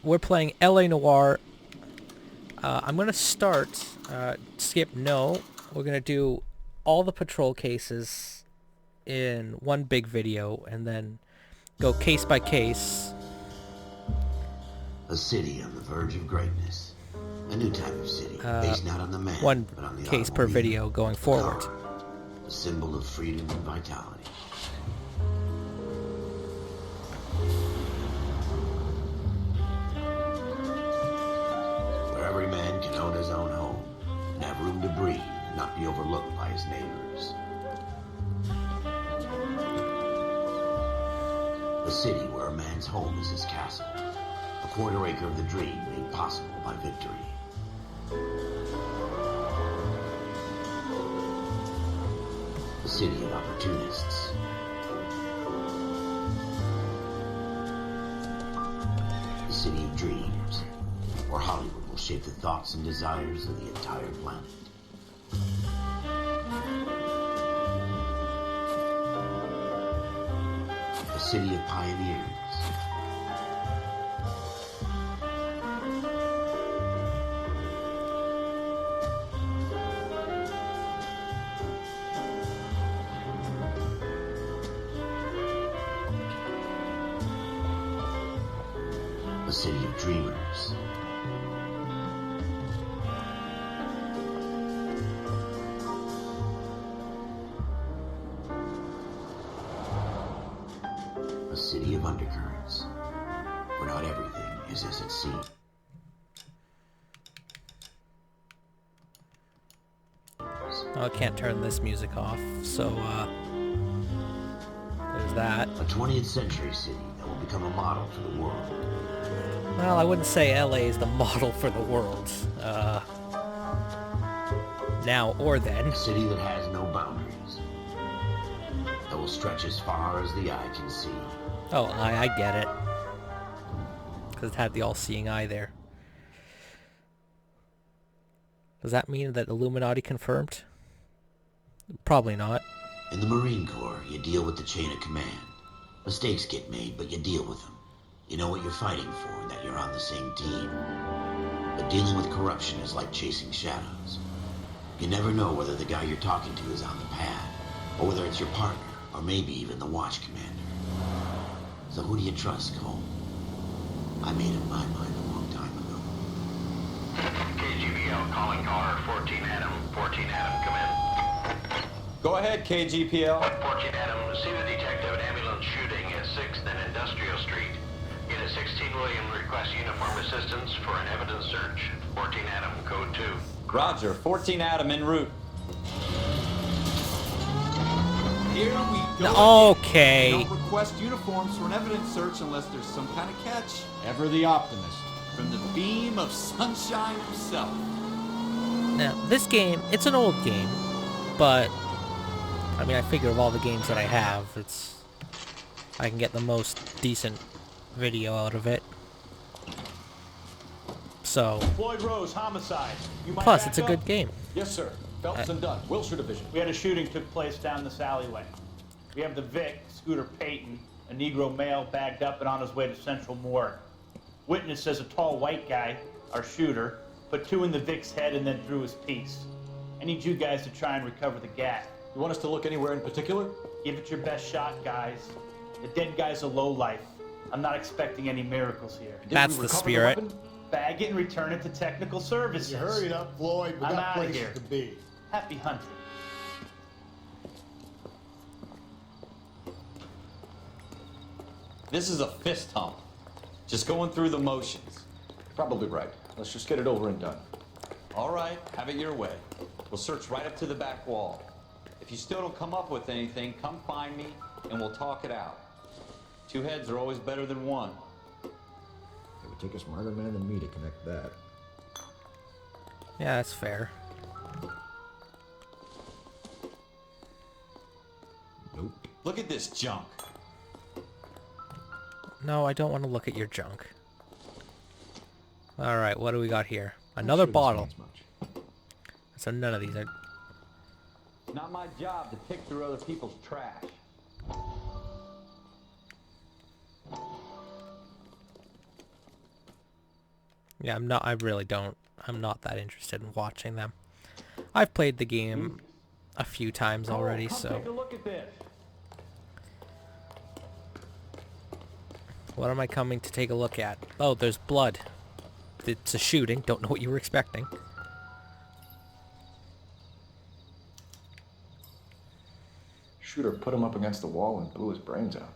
we're playing LA Noire. I'm gonna start. Skip, no. We're gonna do all the patrol cases in one big video, and then go case by case. A city on the verge of greatness. A new type of city, based not on the man, One but on the case per video going forward. The symbol of freedom and vitality. Where every man can own his own home and have room to breathe and not be overlooked by his neighbors. A city where a man's home is his castle. A quarter acre of the dream made possible by victory. A city of opportunists. A city of dreams, where Hollywood will shape the thoughts and desires of the entire planet. A city of pioneers. A city of dreamers. A city of undercurrents, where not everything is as it seems. Oh, I can't turn this music off, so there's that. A 20th century city that will become a model for the world. Well, I wouldn't say LA is the model for the world. Now or then. A city that has no boundaries. That will stretch as far as the eye can see. Oh, I get it. Because it had the all-seeing eye there. Does that mean that Illuminati confirmed? Probably not. In the Marine Corps, you deal with the chain of command. Mistakes get made, but you deal with them. You know what you're fighting for and that you're on the same team. But dealing with corruption is like chasing shadows. You never know whether the guy you're talking to is on the pad, or whether it's your partner, or maybe even the watch commander. So who do you trust, Cole? I made up my mind a long time ago. KGBL calling caller 14 Adam. 14 Adam, come in. Go ahead, KGPL. 14 Adam, see the detective at ambulance shooting at 6th and Industrial Street. Unit 16 William requests uniform assistance for an evidence search. 14 Adam, code 2. Roger, 14 Adam en route. Here we go. Okay. Don't request uniforms for an evidence search unless there's some kind of catch. Ever the optimist. From the beam of sunshine himself. Now, this game, it's an old game, but I mean, I figure of all the games that I have, I can get the most decent video out of it. So, Floyd Rose, homicide. You might plus back it's a up? good game. Yes, sir. Phelps and Dunn, Wilshire Division. We had a shooting took place down this alleyway. We have the Vic, Scooter Payton, a Negro male bagged up and on his way to Central Morgue. Witness says a tall white guy, our shooter, put 2 in the Vic's head and then threw his piece. I need you guys to try and recover the gat. You want us to look anywhere in particular? Give it your best shot, guys. The dead guy's a lowlife. I'm not expecting any miracles here. That's the spirit. Bag it and return it to technical services. You hurried up, Floyd. We I'm got outta places here. to be. Happy hunting. This is a fist hump. Just going through the motions. Probably right. Let's just get it over and done. All right, have it your way. We'll search right up to the back wall. If you still don't come up with anything, come find me and we'll talk it out. 2 heads are always better than 1. It would take a smarter man than me to connect that. Yeah, that's fair. Nope. Look at this junk. No, I don't want to look at your junk. Alright, what do we got here? Another bottle. So none of these are... It's not my job to pick through other people's trash. Yeah, I'm not. I really don't. I'm not that interested in watching them. I've played the game a few times already, Come so take a look at this. what am I coming to take a look at? Oh, there's blood. It's a shooting. Don't know what you were expecting. Shooter put him up against the wall and blew his brains out.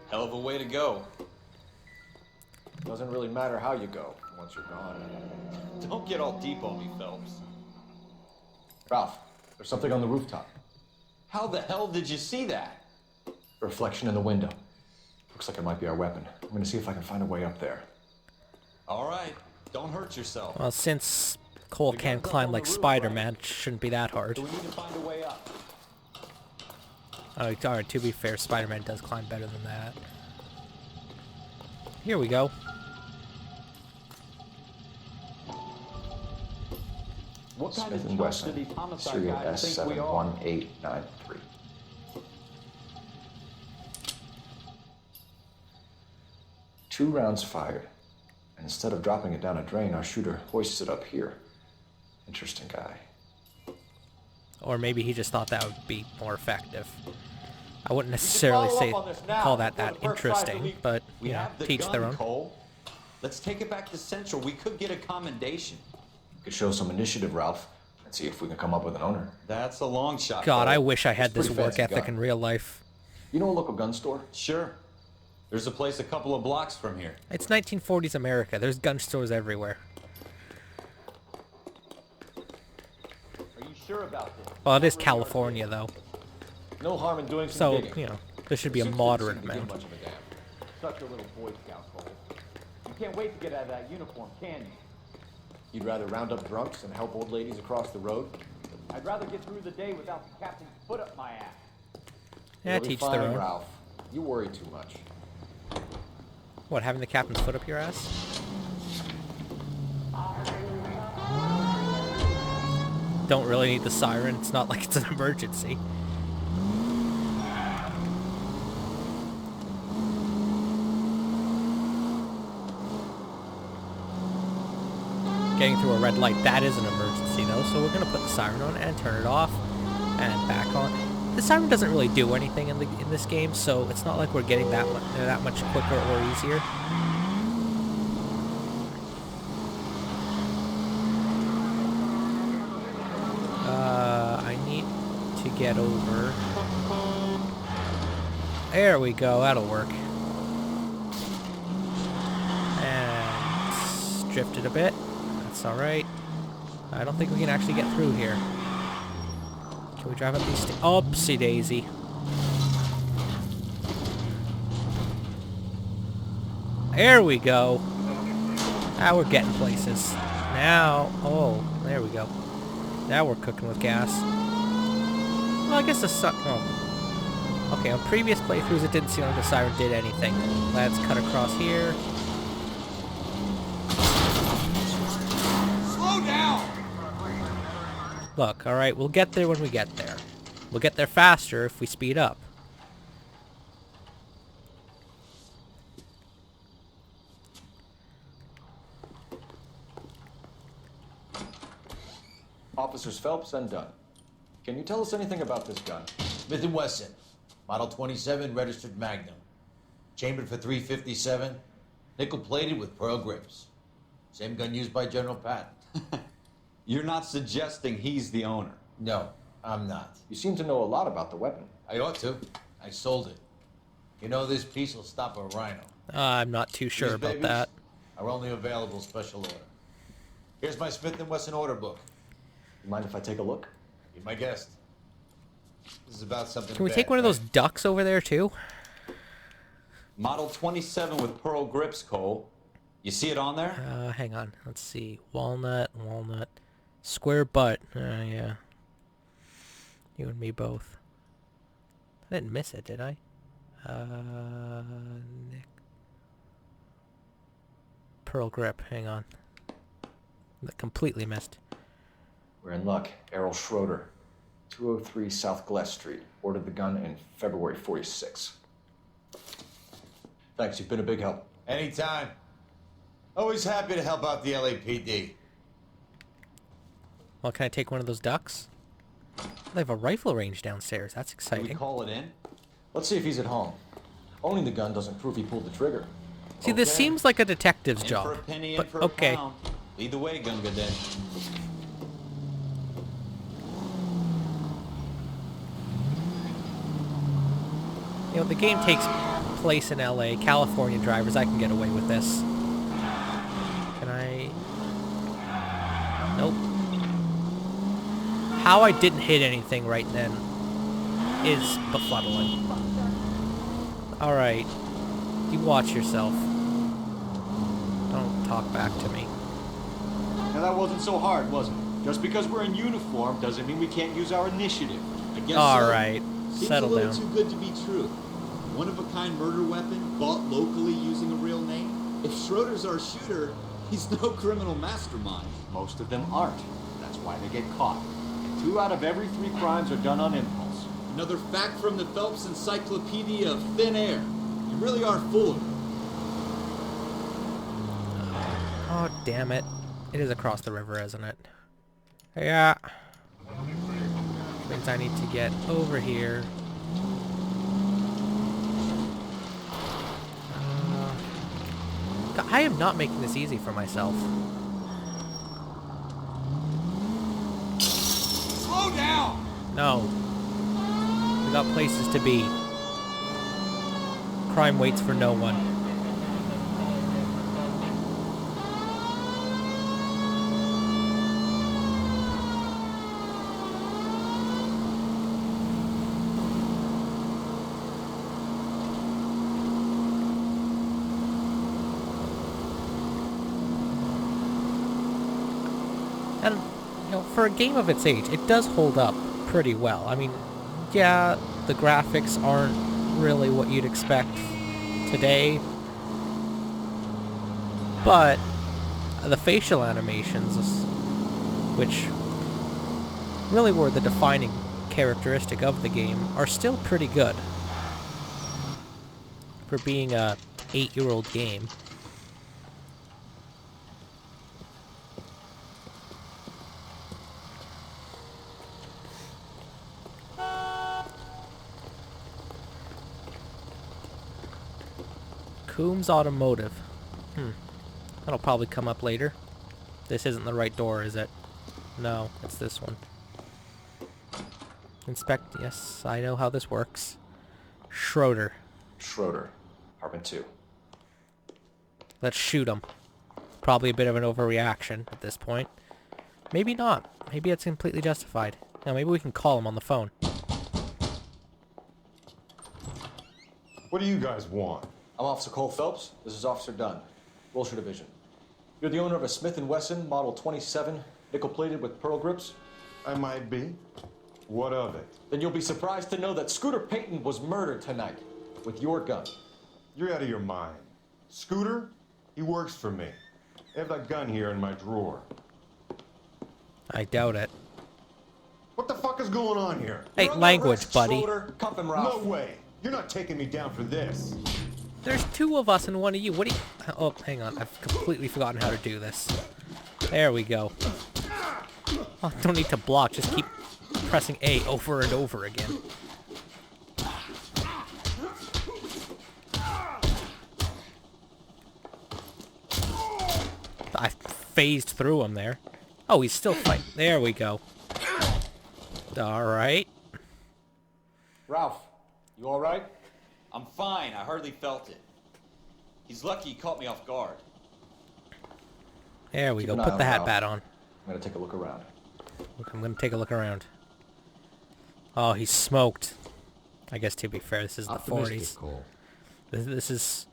Hell of a way to go. Doesn't really matter how you go once you're gone. Don't get all deep on me, Phelps. Ralph, there's something on the rooftop. How the hell did you see that? A reflection in the window. Looks like it might be our weapon. I'm gonna see if I can find a way up there. All right, don't hurt yourself. Well, since Cole can't climb like Spider-Man, it shouldn't be that hard. So we need to find a way up. Alright, to be fair, Spider-Man does climb better than that. Here we go. What kind Smith of and jokes do Wesson, these homicide serial guys think we are? S71893. Two rounds fired, and instead of dropping it down a drain, our shooter hoists it up here. Interesting guy. Or maybe he just thought that would be more effective. I wouldn't necessarily call that interesting, but, We you know, have the teach gun, their own. Cole. Let's take it back to Central. We could get a commendation. Could show some initiative, Ralph, and see if we can come up with an owner. That's a long shot. God, Cole. I wish I had It's this pretty work fancy ethic gun. in real life. You know a local gun store? Sure. There's a place a couple of blocks from here. It's 1940s America. There's gun stores everywhere. Are you sure about this? Well, it is California, though. No harm in doing some So, digging. you know, there should be a Suits didn't moderate seem to give amount. much of a damn. Such a little Boy Scout, Cole. You can't wait to get out of that uniform, can you? You'd rather round up drunks and help old ladies across the road? I'd rather get through the day without the captain's foot up my ass. Yeah, You'll be teach fine, their own. Ralph. You worry too much. What, having the captain's foot up your ass? Don't really need the siren. It's not like it's an emergency. Getting through a red light, that is an emergency though, so we're going to put the siren on and turn it off and back on. The siren doesn't really do anything in this game, so it's not like we're getting that much quicker or easier. I need to get over. There we go, that'll work. And drifted a bit. That's alright. I don't think we can actually get through here. Can we drive up these stairs? Oopsie daisy. There we go. Now we're getting places. Now, oh, there we go. Now we're cooking with gas. Well, I guess the oh. Okay, on previous playthroughs it didn't seem like the siren did anything. Let's cut across here. Slow down! Look, alright, we'll get there when we get there. We'll get there faster if we speed up. Officers Phelps and Dunn. Can you tell us anything about this gun? Smith & Wesson, Model 27, registered Magnum. Chambered for .357, nickel-plated with pearl grips. Same gun used by General Patton. You're not suggesting he's the owner. No, I'm not. You seem to know a lot about the weapon. I ought to. I sold it. You know this piece will stop a rhino. I'm not too sure These about babies that. Are only available special order. Here's my Smith & Wesson order book. You mind if I take a look? Be my guest. This is about something Can we bad, take one of those right? ducks over there too? Model 27 with pearl grips, Cole. You see it on there? Hang on. Let's see. Walnut. Square butt. Yeah. You and me both. I didn't miss it, did I? Nick. Pearl grip. Hang on. That completely missed. We're in luck. Errol Schroeder, 203 South Glass Street. Ordered the gun in February '46. Thanks, you've been a big help. Anytime. Always happy to help out the LAPD. Well, can I take one of those ducks? They have a rifle range downstairs. That's Can we exciting. call it in? Let's see if he's at home. Owning the gun doesn't prove he pulled the trigger. See, this seems like a detective's In job. for a penny, in But for a okay. pound. Lead the way, Gunga Din. You know, the game takes place in LA. California drivers, I can get away with this. Can I... Nope. How I didn't hit anything right then is befuddling. Alright. You watch yourself. Don't talk back to me. Now that wasn't so hard, was it? Just because we're in uniform doesn't mean we can't use our initiative. I guess Alright. Seems Settle a little down. too good to be true. One-of-a-kind murder weapon bought locally using a real name. If Schroeder's our shooter, he's no criminal mastermind. Most of them aren't. That's why they get caught. 2 out of every 3 crimes are done on impulse. Another fact from the Phelps Encyclopedia of Thin Air. You really are full of it. Oh, damn it. It is across the river, isn't it? Yeah. Means I need to get over here. I am not making this easy for myself. Slow down! No. We got places to be. Crime waits for no one. And, you know, for a game of its age, it does hold up pretty well. I mean, yeah, the graphics aren't really what you'd expect today, but the facial animations, which really were the defining characteristic of the game, are still pretty good for being a 8-year-old game. Coombs Automotive. That'll probably come up later. This isn't the right door, is it? No, it's this one. Inspect. Yes, I know how this works. Schroeder. Schroeder, apartment 2. Let's shoot him. Probably a bit of an overreaction at this point. Maybe not. Maybe it's completely justified. Now, maybe we can call him on the phone. What do you guys want? I'm Officer Cole Phelps. This is Officer Dunn, Wilshire Division. You're the owner of a Smith & Wesson Model 27, nickel-plated with pearl grips? I might be. What of it? Then you'll be surprised to know that Scooter Payton was murdered tonight with your gun. You're out of your mind. Scooter? He works for me. I have that gun here in my drawer. I doubt it. What the fuck is going on here? Hey, You're under language, arrest, buddy. Schroeder. Cuff him, No Ralph. way. You're not taking me down for this. There's 2 of us and 1 of you. What do you... Oh, hang on. I've completely forgotten how to do this. There we go. Oh, don't need to block. Just keep pressing A over and over again. I phased through him there. Oh, he's still fighting. There we go. Alright. Ralph, you all right? I'm fine. I hardly felt it. He's lucky he caught me off guard. There we Keep go. an eye Put on the hat Ralph. bat on. I'm gonna take a look around. I'm gonna take a look around. Oh, he's smoked. I guess to be fair, this is the 40s. Cole. This is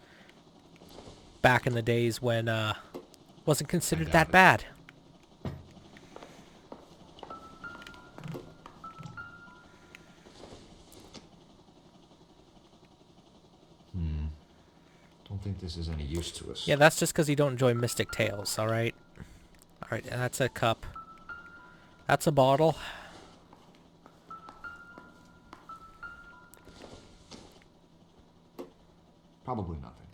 back in the days when wasn't considered that bad. Don't think this is any use to us. Yeah, that's just because you don't enjoy Mystic Tales, alright? Alright, and that's a cup. That's a bottle. Probably nothing.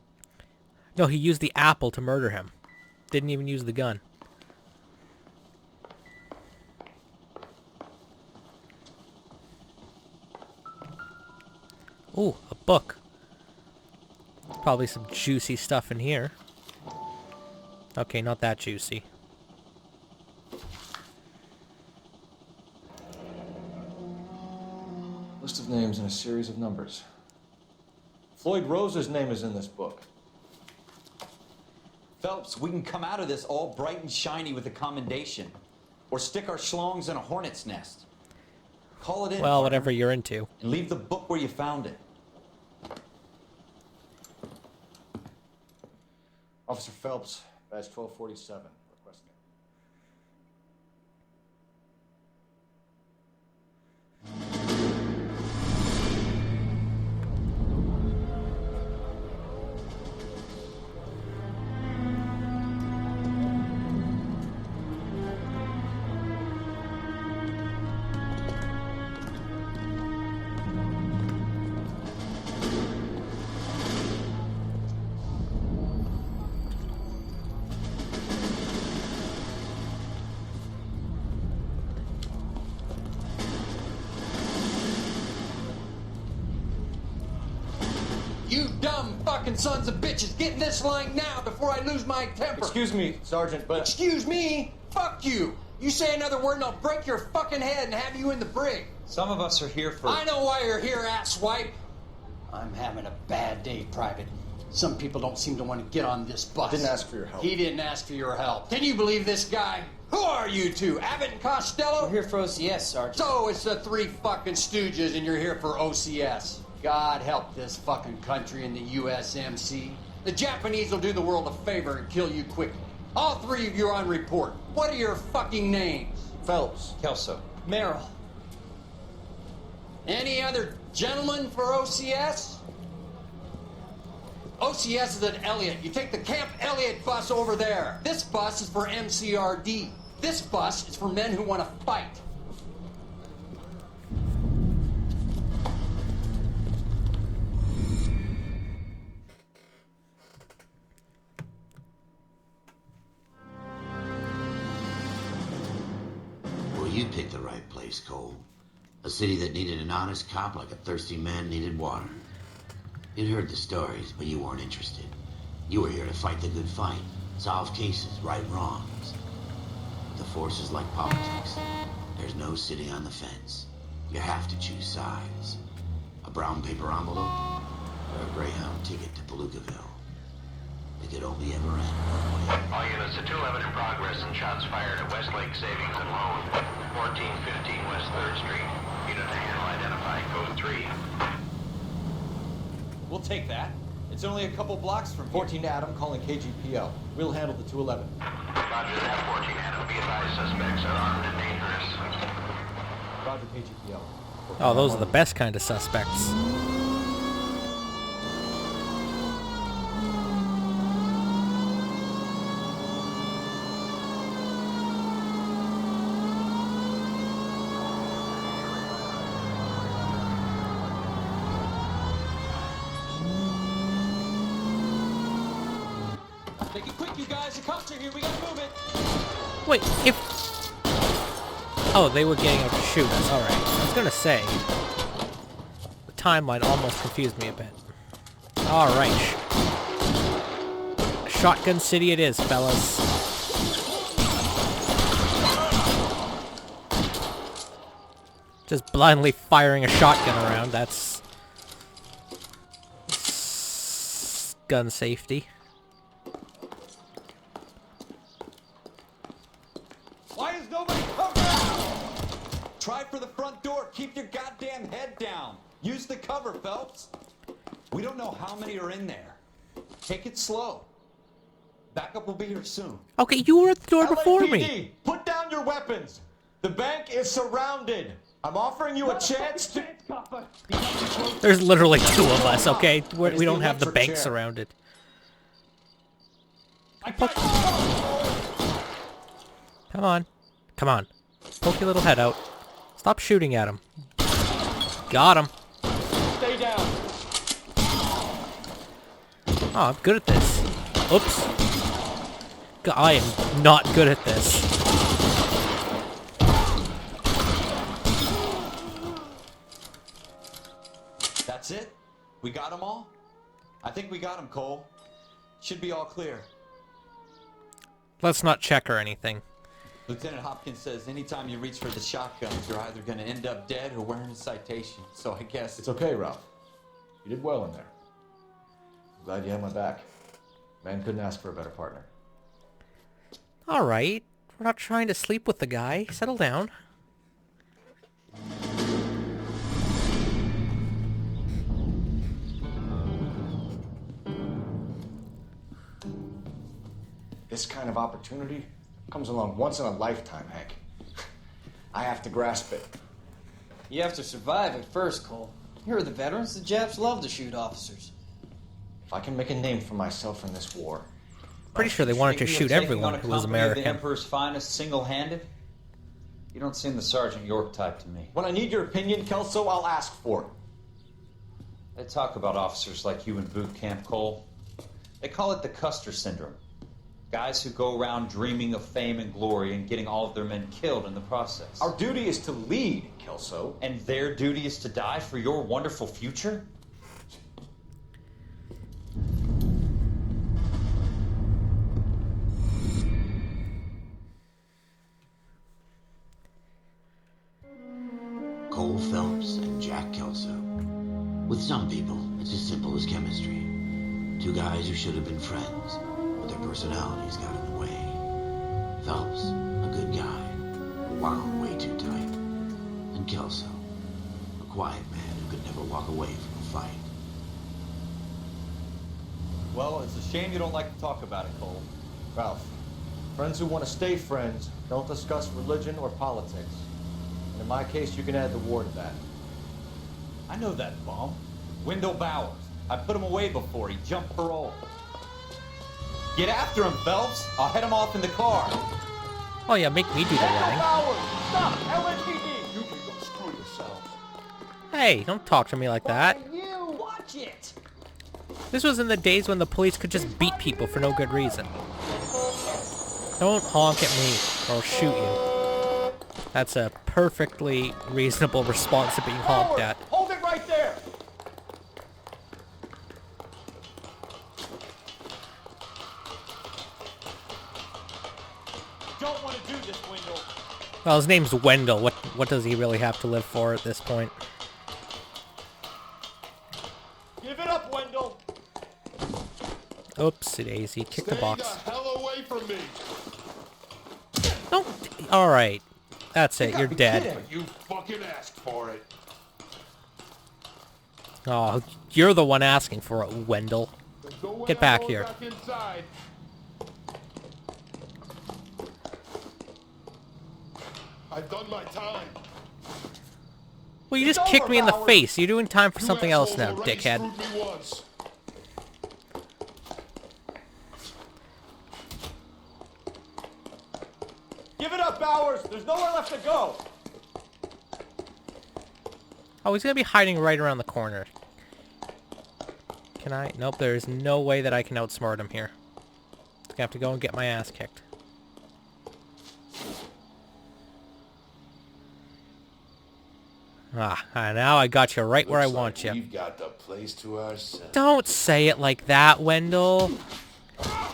No, he used the apple to murder him. didn't even use the gun. Ooh, a book. Probably some juicy stuff in here. Okay, not that juicy. List of names and a series of numbers. Floyd Rose's name is in this book. Phelps, we can come out of this all bright and shiny with a commendation. Or stick our schlongs in a hornet's nest. Call it in, Well, partner, whatever you're into. and leave the book where you found it. Officer Phelps, badge 1247, requesting. You dumb fucking sons of bitches, get in this line now before I lose my temper. Excuse me, Sergeant, but... Excuse me? Fuck you. You say another word and I'll break your fucking head and have you in the brig. Some of us are here for... I know why you're here, asswipe. I'm having a bad day, Private. Some people don't seem to want to get on this bus. Didn't ask for your help. He didn't ask for your help. Can you believe this guy? Who are you two? Abbott and Costello? We're here for OCS, Sergeant. So it's the three fucking stooges and you're here for OCS. God help this fucking country and the USMC. The Japanese will do the world a favor and kill you quickly. All three of you are on report. What are your fucking names? Phelps. Kelso. Merrill. Any other gentlemen for OCS? OCS is at Elliott. You take the Camp Elliott bus over there. This bus is for MCRD. This bus is for men who want to fight. Well, you picked the right place, Cole. A city that needed an honest cop like a thirsty man needed water. You'd heard the stories, but you weren't interested. You were here to fight the good fight, solve cases, right wrongs. But the force is like politics. There's no sitting on the fence. You have to choose sides. A brown paper envelope or a Greyhound ticket to Palookaville. It could only ever end one way. All units to 211 in progress and shots fired at Westlake Savings and Loan, 1415 West 3rd Street. Unit to handle identified code 3. We'll take that. It's only a couple blocks from here. 14 Adam calling KGPL. We'll handle the 211. Roger that, 14 Adam. Be advised, suspects are armed and dangerous. Roger KGPL. Oh, those are the best kind of suspects. Make it quick, you guys. The cops are here. We gotta move it. Wait, if... Oh, they were getting out to shoot us. Alright. I was gonna say... The timeline almost confused me a bit. Alright. Shotgun City it is, fellas. Just blindly firing a shotgun around, that's... gun safety. Why is nobody coming? Try for the front door. Keep your goddamn head down. Use the cover, Phelps. We don't know how many are in there. Take it slow. Backup will be here soon. Okay, you were at the door before me. LAPD, put down your weapons. The bank is surrounded. I'm offering you a chance to... There's literally two of us, okay? We don't have the bank surrounded. Come on. Come on. Poke your little head out. Stop shooting at him. Got him. Stay down. Oh, I'm good at this. Oops. I am not good at this. That's it? We got them all? I think we got them, Cole. Should be all clear. Let's not check or anything. Lieutenant Hopkins says anytime you reach for the shotguns, you're either going to end up dead or wearing a citation. So I guess... It's okay, Ralph. You did well in there. I'm glad you had my back. Man couldn't ask for a better partner. Alright. We're not trying to sleep with the guy. Settle down. This kind of opportunity comes along once in a lifetime, Hank. I have to grasp it. You have to survive at first, Cole. Here are the veterans. The Japs love to shoot officers. If I can make a name for myself in this war... Pretty sure they wanted to shoot everyone who was American. The Emperor's finest single-handed? You don't seem the Sergeant York type to me. When I need your opinion, Kelso, I'll ask for it. They talk about officers like you in boot camp, Cole. They call it the Custer Syndrome. Guys who go around dreaming of fame and glory and getting all of their men killed in the process. Our duty is to lead, Kelso. And their duty is to die for your wonderful future? Cole Phelps and Jack Kelso. With some people, it's as simple as chemistry. Two guys who should have been friends, but their personalities got in the way. Phelps, a good guy, wound way too tight. And Kelso, a quiet man who could never walk away from a fight. Well, it's a shame you don't like to talk about it, Cole. Ralph, friends who want to stay friends don't discuss religion or politics. And in my case, you can add the war to that. I know that bum. Wendell Bowers. I put him away before. He jumped parole. Get after him, Phelps. I'll head him off in the car. Oh yeah, make me do the running. Bowers! Stop! LAPD! You can go screw yourselves. Hey, don't talk to me like that. You watch it! This was in the days when the police could just beat people for no good reason. Don't honk at me, or I'll shoot you. That's a perfectly reasonable response to being honked at. Hold it right there! Don't want to do this, Wendell. Well, his name's Wendell. What does he really have to live for at this point? Give it up, Wendell. Oopsie daisy. Kick the box. Stay the hell away from me. Don't. Alright. That's it. You're dead. You fucking asked for it. Oh, you're the one asking for it, Wendell. Get back here. Back inside. I've done my time. Well, you just kicked me in the face. You're doing time for something else now, dickhead. Give it up, Bowers. There's nowhere left to go. Oh, he's gonna be hiding right around the corner. Can I? Nope, there's no way that I can outsmart him here. I'm gonna have to go and get my ass kicked. Ah, now I got you right where I want you. We've got the place to ourselves. Don't say it like that, Wendell.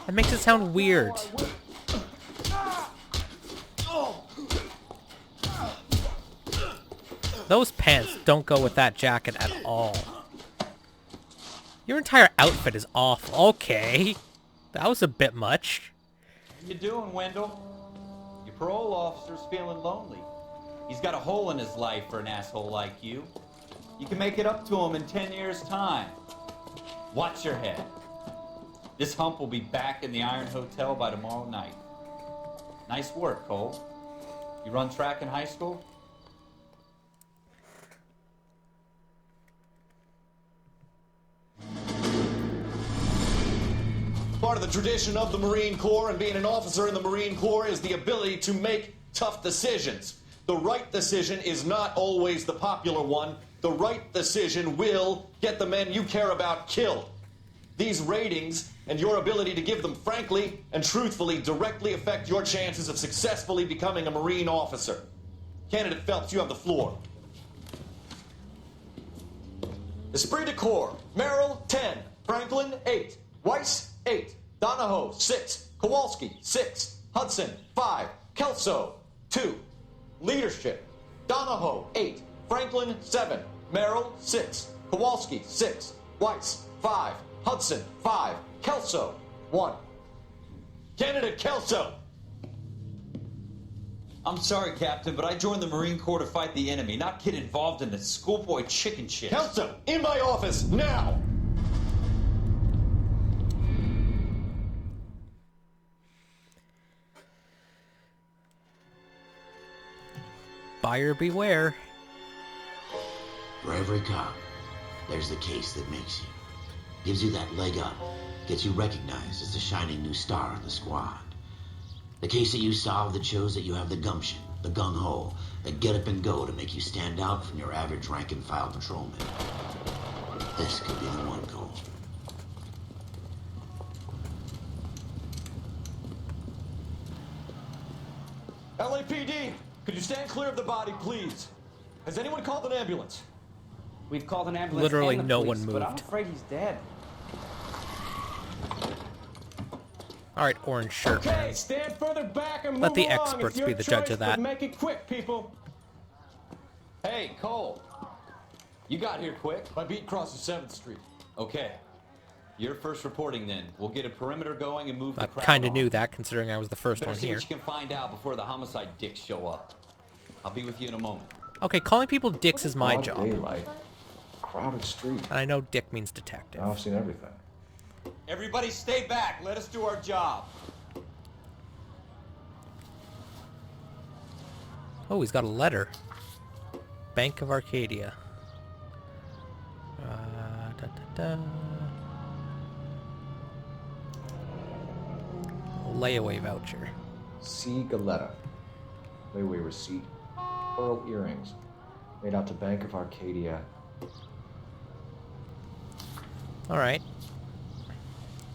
That makes it sound weird. Those pants don't go with that jacket at all. Your entire outfit is awful. Okay. That was a bit much. How you doing, Wendell? Your parole officer's feeling lonely. He's got a hole in his life for an asshole like you. You can make it up to him in 10 years' time. Watch your head. This hump will be back in the Iron Hotel by tomorrow night. Nice work, Cole. You run track in high school? Part of the tradition of the Marine Corps and being an officer in the Marine Corps is the ability to make tough decisions. The right decision is not always the popular one. The right decision will get the men you care about killed. These ratings and your ability to give them frankly and truthfully directly affect your chances of successfully becoming a Marine officer. Candidate Phelps, you have the floor. Esprit de Corps, Merrill, 10. Franklin, 8. Weiss, 8. Donahoe, 6. Kowalski, 6. Hudson, 5. Kelso, 2. Leadership, Donahoe, 8. Franklin, 7. Merrill, 6. Kowalski, 6. Weiss, 5. Hudson, 5. Kelso, 1. Candidate Kelso! I'm sorry, Captain, but I joined the Marine Corps to fight the enemy, not get involved in the schoolboy chicken shit. Kelso, in my office, now! Buyer beware. For every cop, there's the case that makes you. Gives you that leg up. Gets you recognized as the shining new star in the squad. The case that you solve that shows that you have the gumption, the gung-ho, the get up and go to make you stand out from your average rank-and-file patrolman. This could be the one, Cole. LAPD, could you stand clear of the body, please? Has anyone called an ambulance? We've called an ambulance. Literally and the no police, one but I'm moved. afraid he's dead. All right, orange shirt Okay, man. stand further back and Let move the along. experts It's your be the judge choice, of that. but make it quick, people. Hey, Cole. You got here quick. My beat crosses 7th Street. Okay. You're first reporting then. We'll get a perimeter going and move the I crowd kind of on. knew that, considering I was the first Better one see here. what you can find out before the homicide dicks show up. I'll be with you in a moment. Okay, calling people dicks is my Broad job. daylight. Crowded street. And I know dick means detective. Now I've seen everything. Everybody stay back. Let us do our job. Oh, he's got a letter. Bank of Arcadia. Da, da, da. Layaway voucher. C. Galetta. Layaway receipt. Pearl earrings. Made out to Bank of Arcadia. Alright.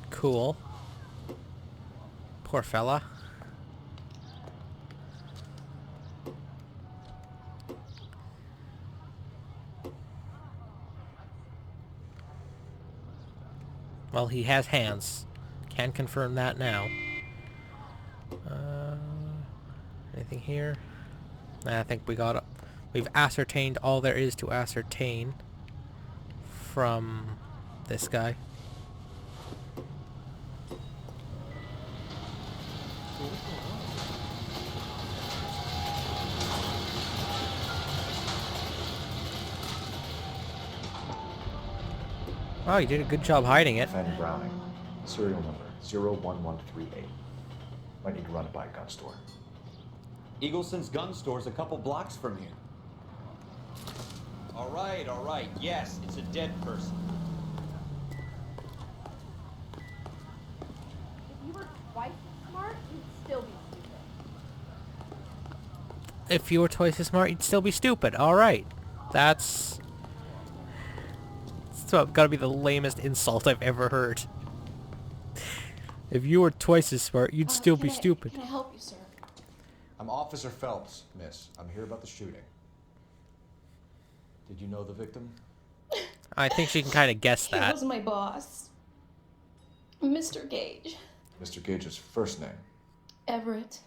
Cool. Poor fella. Well, he has hands. Can confirm that now. Anything here? Nah, I think we've ascertained all there is to ascertain from this guy. Oh, you did a good job hiding it. Fanny Browning. Serial number 01138. Might need to run it by a gun store. Eagleson's gun store's a couple blocks from here. All right. Yes, it's a dead person. If you were twice as smart, you'd still be stupid. If you were twice as smart, you'd still be stupid. Alright. That's gotta be the lamest insult I've ever heard. If you were twice as smart, you'd still be stupid. Can I help you, sir? I'm Officer Phelps, miss. I'm here about the shooting. Did you know the victim? I think she can kind of guess He that. was my boss, Mr. Gage. Mr. Gage's first name. Everett.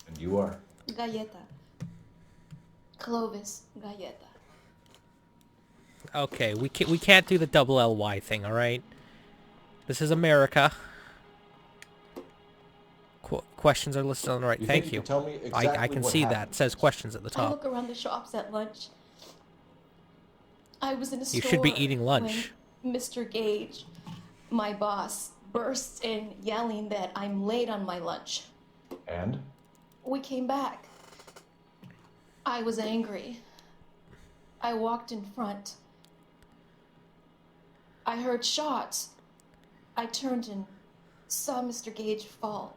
And you are? Galleta. Clovis Galleta. Okay, we can't do the double LY thing, alright? This is America. Questions are listed on the right. Thank you. Can tell me exactly I can what see happened? that. It says questions at the I top. look around the shops at lunch. I was in a store. You should be eating lunch. When Mr. Gage, my boss, bursts in yelling that I'm late on my lunch. And? We came back. I was angry. I walked in front. I heard shots. I turned and saw Mr. Gage fall.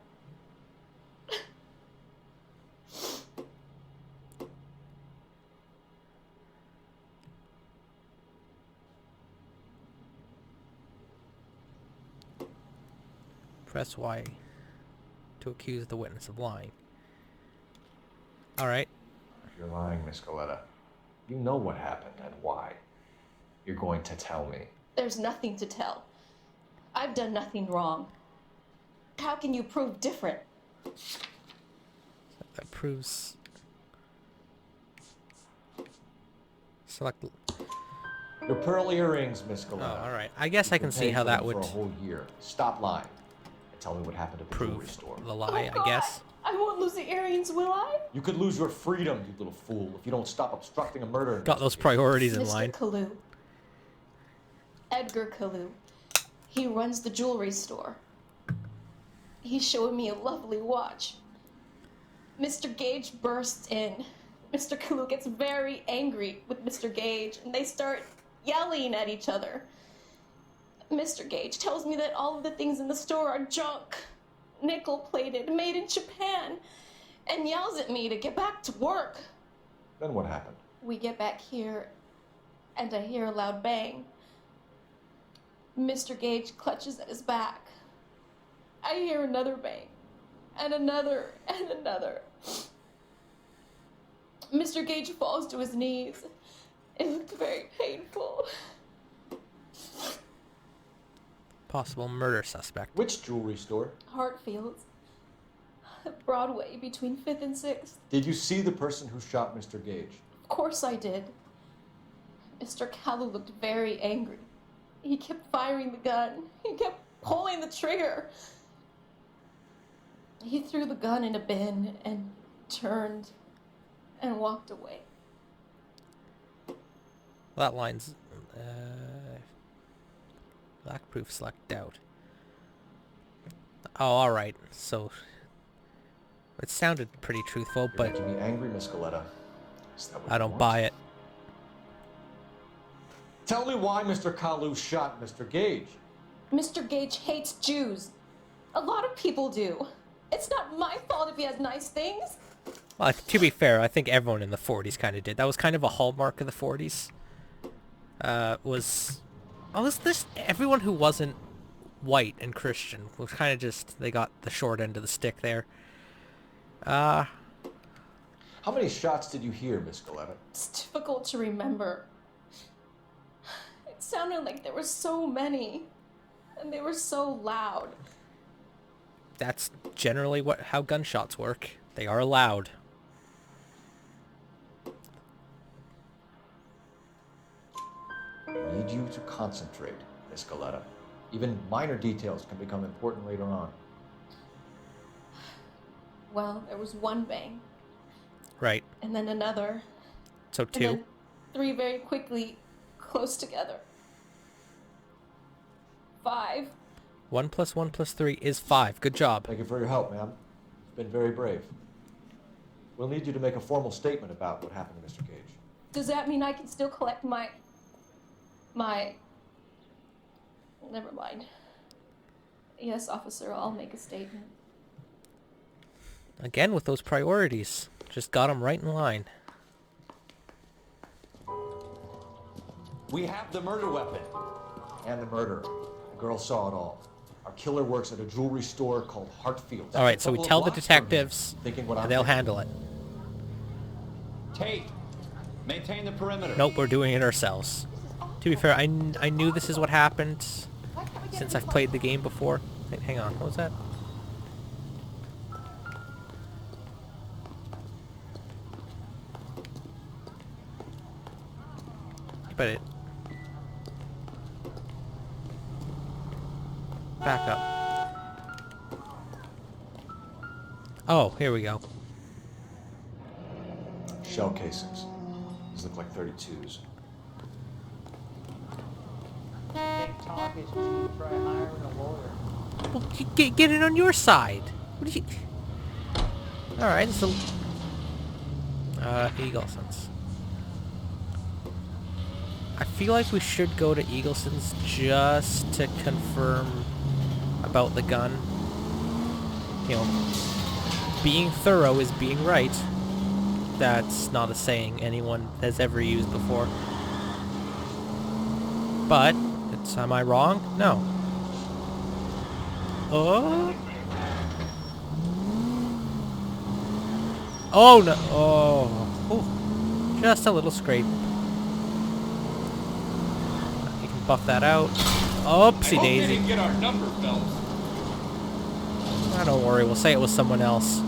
Press Y to accuse the witness of lying. Alright. You're lying, Miss Coletta. You know what happened and why. You're going to tell me. There's nothing to tell. I've done nothing wrong. How can you prove different? That proves... Select... Your pearl earrings, Miss Coletta. Oh, alright. I guess I can see how that would... For a whole year. Stop lying. And tell me what happened at the jewelry store. the lie, Oh, I guess. I won't lose the earrings, will I? You could lose your freedom, you little fool, if you don't stop obstructing a murder. Got those priorities in Mr. line. Kalu. Edgar Kalu. He runs the jewelry store. He showed me a lovely watch. Mr. Gage bursts in. Mr. Kalu gets very angry with Mr. Gage, and they start yelling at each other. Mr. Gage tells me that all of the things in the store are junk, nickel-plated, made in Japan, and yells at me to get back to work. Then what happened? We get back here, and I hear a loud bang. Mr. Gage clutches at his back. I hear another bang, and another, and another. Mr. Gage falls to his knees. It looked very painful. Possible murder suspect. Which jewelry store? Hartfield's. Broadway, between 5th and 6th. Did you see the person who shot Mr. Gage? Of course I did. Mr. Kalu looked very angry. He kept firing the gun. He kept pulling the trigger. He threw the gun in a bin and turned and walked away. That line's... lack proof select doubt. Oh, alright. So... It sounded pretty truthful, but... You're making me angry, Miss Coletta. Is that what I you don't want? buy it. Tell me why Mr. Kalu shot Mr. Gage. Mr. Gage hates Jews. A lot of people do. It's not my fault if he has nice things. Well, to be fair, I think everyone in the 40s kind of did. That was kind of a hallmark of the 40s. Was this everyone who wasn't white and Christian was kind of just, they got the short end of the stick there. How many shots did you hear, Miss Coletta? It's difficult to remember. It sounded like there were so many, and they were so loud. That's generally how gunshots work. They are loud. I need you to concentrate, Miss Coletta. Even minor details can become important later on. Well, there was one bang, Right. and then another. So And 2. then 3 very quickly, close together. 5. 1 + 1 + 3 is 5. Good job. Thank you for your help, ma'am. You've been very brave. We'll need you to make a formal statement about what happened to Mr. Gage. Does that mean I can still collect my... Never mind. Yes, officer, I'll make a statement. Again with those priorities. Just got them right in line. We have the murder weapon. And the murderer. The girl saw it all. Our killer works at a jewelry store called Hartfield's. Alright, so we tell the blocks from here. detectives, Thinking what and I'm they'll thinking. handle it. Tate, maintain the perimeter. Nope, we're doing it ourselves. To be fair, I knew this is what happened since I've played the game before. Hang on, what was that? But it... Back up. Oh, here we go. Shell casings. These look like 32s. Talk is to try hiring a lawyer. Well, get it on your side. What do you... Alright, so... Eagleson's. I feel like we should go to Eagleson's just to confirm about the gun. You know, being thorough is being right. That's not a saying anyone has ever used before. But, am I wrong? No. Oh. Oh no. Oh. Ooh. Just a little scrape. You can buff that out. Oopsie daisy. didn't get our number, Phelps. Oh, don't worry. We'll say it was someone else.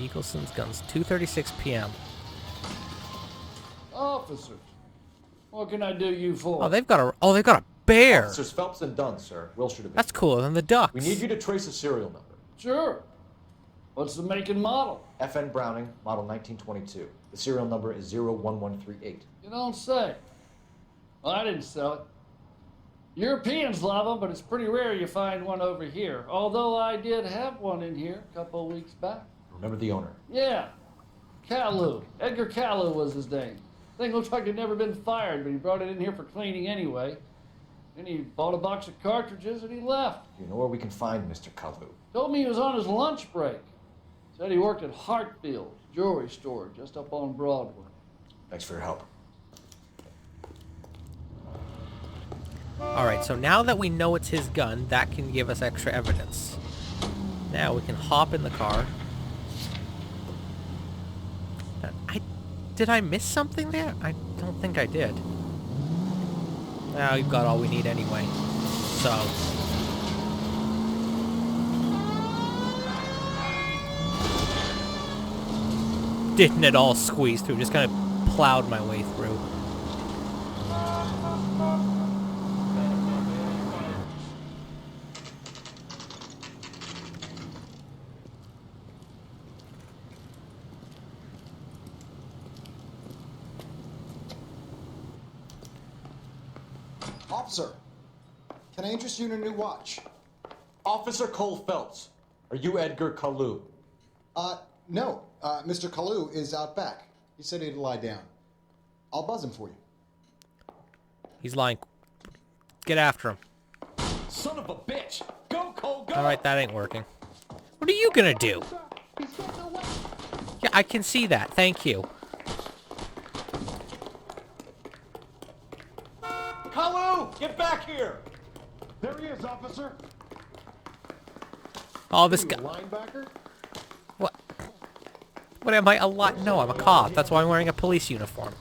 Eagleson's guns, 2:36 p.m. Officers, what can I do you for? Oh, they've got a bear. Officers Phelps and Dunn, sir. Wilshire to be. That's cooler than the ducks. We need you to trace a serial number. Sure. What's the make and model? FN Browning, model 1922. The serial number is 01138. You don't say. Well, I didn't sell it. Europeans love them, but it's pretty rare you find one over here. Although I did have one in here a couple of weeks back. Remember the owner? Yeah. Kalu. Edgar Kalu was his name. Thing looks like it'd never been fired, but he brought it in here for cleaning anyway. Then he bought a box of cartridges and he left. You know where we can find Mr. Kalu? Told me he was on his lunch break. Said he worked at Hartfield's jewelry store just up on Broadway. Thanks for your help. Alright, so now that we know it's his gun, that can give us extra evidence. Now we can hop in the car. Did I miss something there? I don't think I did. Now we've got all we need anyway. So. Didn't at all squeeze through, just kind of plowed my way through. Officer, can I interest you in a new watch? Officer Cole Phelps, are you Edgar Kalu? No. Mr. Kalu is out back. He said he'd lie down. I'll buzz him for you. He's lying. Get after him. Son of a bitch! Go, Cole, go! Alright, that ain't working. What are you gonna do? Yeah, I can see that. Thank you. Kalu, get back here! There he is, officer. Oh, this guy. Linebacker? What? What am I? A lot? No, I'm a cop. That's why I'm wearing a police uniform.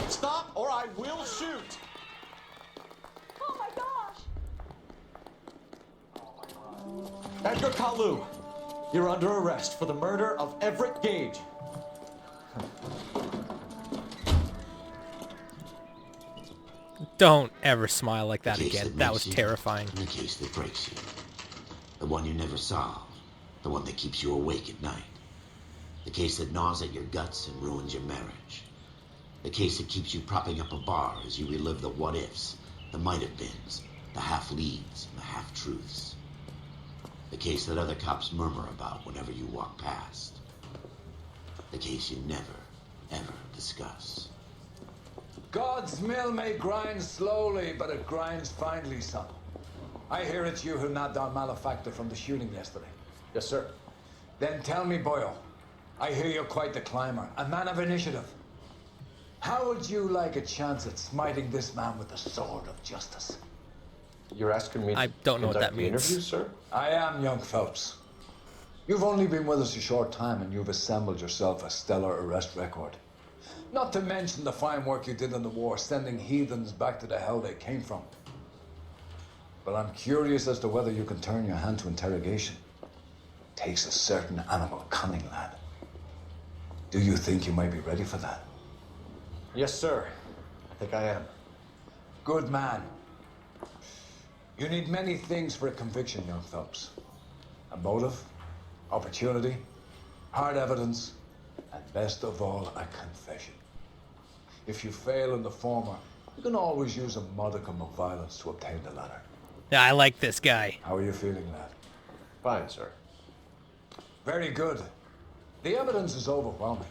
Stop or I will shoot! Oh my gosh! Edgar Kalu, you're under arrest for the murder of Everett Gage. Don't ever smile like that again. That That was makes you, terrifying. and the case that breaks you. The one you never solve. The one that keeps you awake at night. The case that gnaws at your guts and ruins your marriage. The case that keeps you propping up a bar as you relive the what-ifs, the might-have-beens, the half-leads, and the half-truths. The case that other cops murmur about whenever you walk past. The case you never, ever discuss. God's mill may grind slowly, but it grinds finely, son. I hear it's you who nabbed our malefactor from the shooting yesterday. Yes, sir. Then tell me, Boyle, I hear you're quite the climber, a man of initiative. How would you like a chance at smiting this man with the sword of justice? You're asking me I don't know what that means. Interview, sir? I am, young Phelps. You've only been with us a short time, and you've assembled yourself a stellar arrest record. Not to mention the fine work you did in the war, sending heathens back to the hell they came from. But I'm curious as to whether you can turn your hand to interrogation. Takes a certain animal cunning, lad. Do you think you might be ready for that? Yes, sir. I think I am. Good man. You need many things for a conviction, young Phelps. A motive, opportunity, hard evidence, and best of all, a confession. If you fail in the former, you can always use a modicum of violence to obtain the latter. Yeah, I like this guy. How are you feeling, lad? Fine, sir. Very good. The evidence is overwhelming.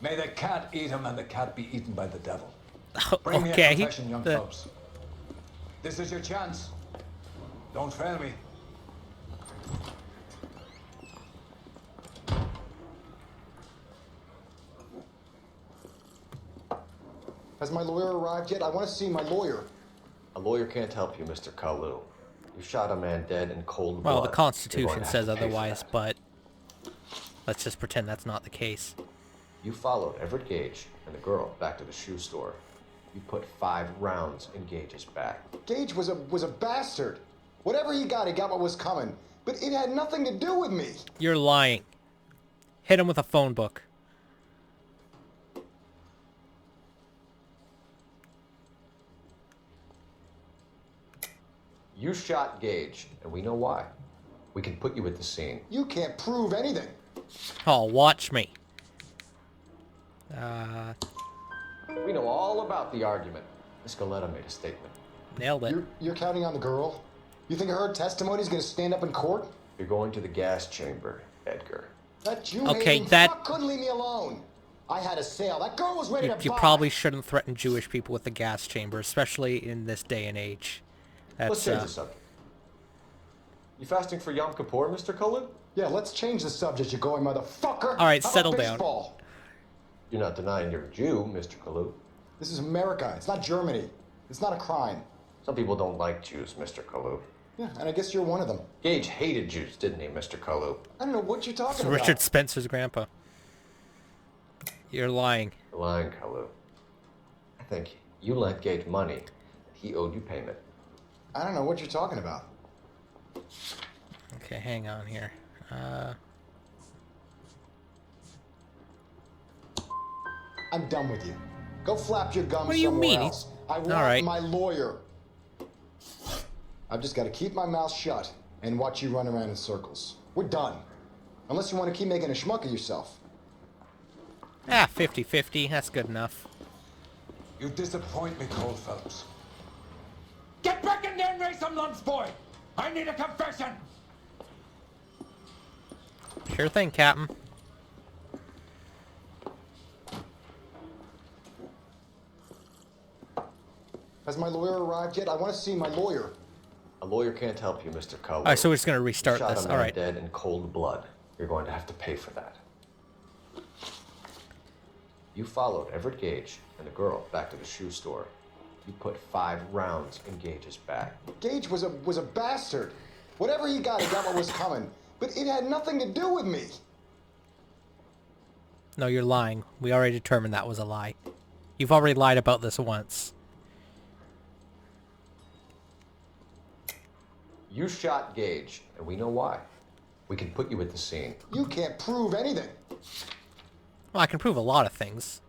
May the cat eat him and the cat be eaten by the devil. Bring me a confession, young folks. This is your chance. Don't fail me. Has my lawyer arrived yet? I want to see my lawyer. A lawyer can't help you, Mr. Kalu. You shot a man dead in cold blood. Well, the You're going Constitution to have says to pay for otherwise, that. but let's just pretend that's not the case. You followed Everett Gage and the girl back to the shoe store. You put 5 rounds in Gage's back. Gage was a bastard. Whatever he got what was coming. But it had nothing to do with me. You're lying. Hit him with a phone book. You shot Gage, and we know why. We can put you at the scene. You can't prove anything. Oh, watch me. We know all about the argument. Miss Galetta made a statement. Nailed it. You're counting on the girl? You think her testimony's gonna stand up in court? You're going to the gas chamber, Edgar. That Jew Okay, hating that- fuck couldn't leave me alone. I had a sale. That girl was ready to You buy. probably shouldn't threaten Jewish people with the gas chamber, especially in this day and age. Let's That's change the subject. You fasting for Yom Kippur, Mr. Cullen? Yeah, let's change the subject, you going motherfucker. All right, How about settle down. baseball? You're not denying you're a Jew, Mr. Kalu. This is America. It's not Germany. It's not a crime. Some people don't like Jews, Mr. Kalu. Yeah, and I guess you're one of them. Gage hated Jews, didn't he, Mr. Kalu? I don't know what you're talking It's about. Richard Spencer's grandpa. You're lying. You're lying, Kalu. I think you lent Gage money. He owed you payment. I don't know what you're talking about. Okay, hang on here. I'm done with you. Go flap your gums What do you somewhere mean? else. I want All right. my lawyer. I've just got to keep my mouth shut and watch you run around in circles. We're done. Unless you want to keep making a schmuck of yourself. 50-50. That's good enough. You disappoint me, Cole Phelps. Get back in there and raise some lunch, boy! I need a confession! Sure thing, Captain. Has my lawyer arrived yet? I want to see my lawyer. A lawyer can't help you, Mr. Kalu. Alright, so we're just gonna restart you shot this. a man Alright. dead in cold blood. You're going to have to pay for that. You followed Everett Gage and the girl back to the shoe store. You put 5 rounds in Gage's back. Gage was a bastard. Whatever he got what was coming. But it had nothing to do with me. No, you're lying. We already determined that was a lie. You've already lied about this once. You shot Gage, and we know why. We can put you at the scene. You can't prove anything. Well, I can prove a lot of things.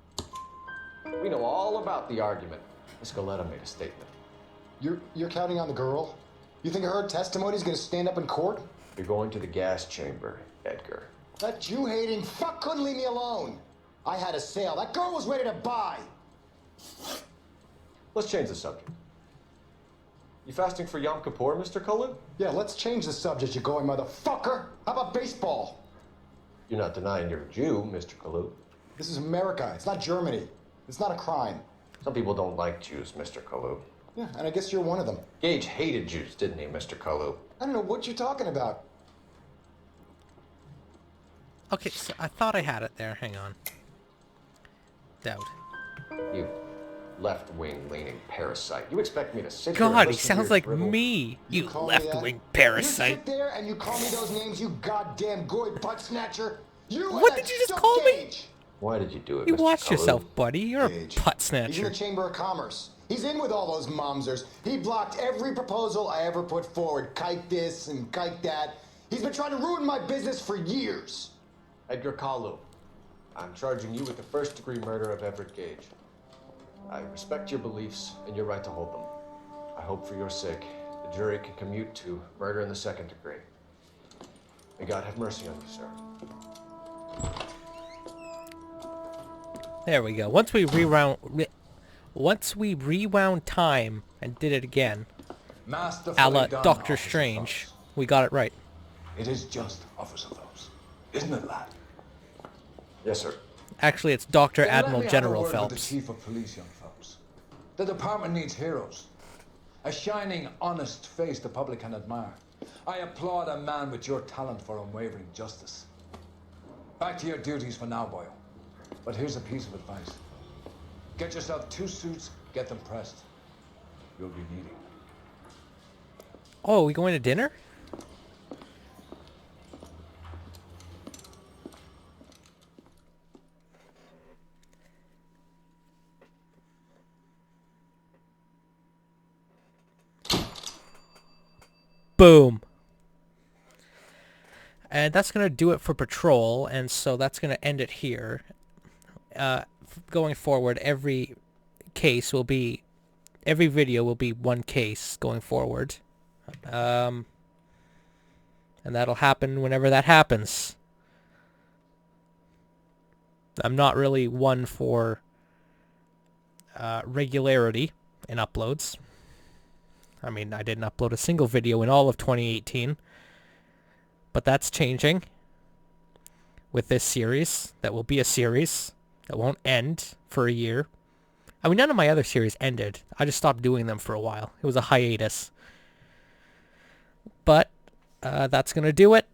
We know all about the argument. Miss Galetta made a statement. You're counting on the girl? You think her testimony's gonna stand up in court? You're going to the gas chamber, Edgar. That Jew-hating fuck couldn't leave me alone. I had a sale. That girl was ready to buy. Let's change the subject. You fasting for Yom Kippur, Mr. Cullen? Yeah, let's change the subject, you going motherfucker. How about baseball? You're not denying you're a Jew, Mr. Kalu. This is America. It's not Germany. It's not a crime. Some people don't like Jews, Mr. Kalu. Yeah, and I guess you're one of them. Gage hated Jews, didn't he, Mr. Kalu? I don't know what you're talking about. Okay, so I thought I had it there. Hang on. Doubt. You left-wing leaning parasite. You expect me to sit here and God, he listen to sounds your like drivel? me. You call me that? left-wing You parasite. sit there and you call me those names, you goddamn goy butt snatcher. You What and did you just Stuck call me? Gage. Why did you do it, You Mr. watch Kalu? yourself, buddy. You're a Gage. putt He's in snatcher. the Chamber of Commerce. He's in with all those momsers. He blocked every proposal I ever put forward. Kite this and kite that. He's been trying to ruin my business for years. Edgar Kalu, I'm charging you with the first-degree murder of Everett Gage. I respect your beliefs and your right to hold them. I hope for your sake the jury can commute to murder in the second degree. May God have mercy on you, sir. There we go. Once we rewound time and did it again, a la Masterfully done, Doctor Officer Strange, Phelps. we got it right. It is just, Officer Phelps. Isn't it, lad? Yes, sir. Actually, it's Dr. Then let Admiral me have General a word Phelps. with the Chief of Police, young Phelps. The department needs heroes. A shining, honest face the public can admire. I applaud a man with your talent for unwavering justice. Back to your duties for now, boyo. But here's a piece of advice. Get yourself 2 suits, get them pressed. You'll be needing them. Oh, are we going to dinner? Boom. And that's going to do it for patrol, and so that's going to end it here. Going forward, every video will be one case going forward. And that'll happen whenever that happens. I'm not really one for regularity in uploads. I mean, I didn't upload a single video in all of 2018. But that's changing with this series. That will be a series that won't end for a year. I mean, none of my other series ended. I just stopped doing them for a while. It was a hiatus. But that's going to do it.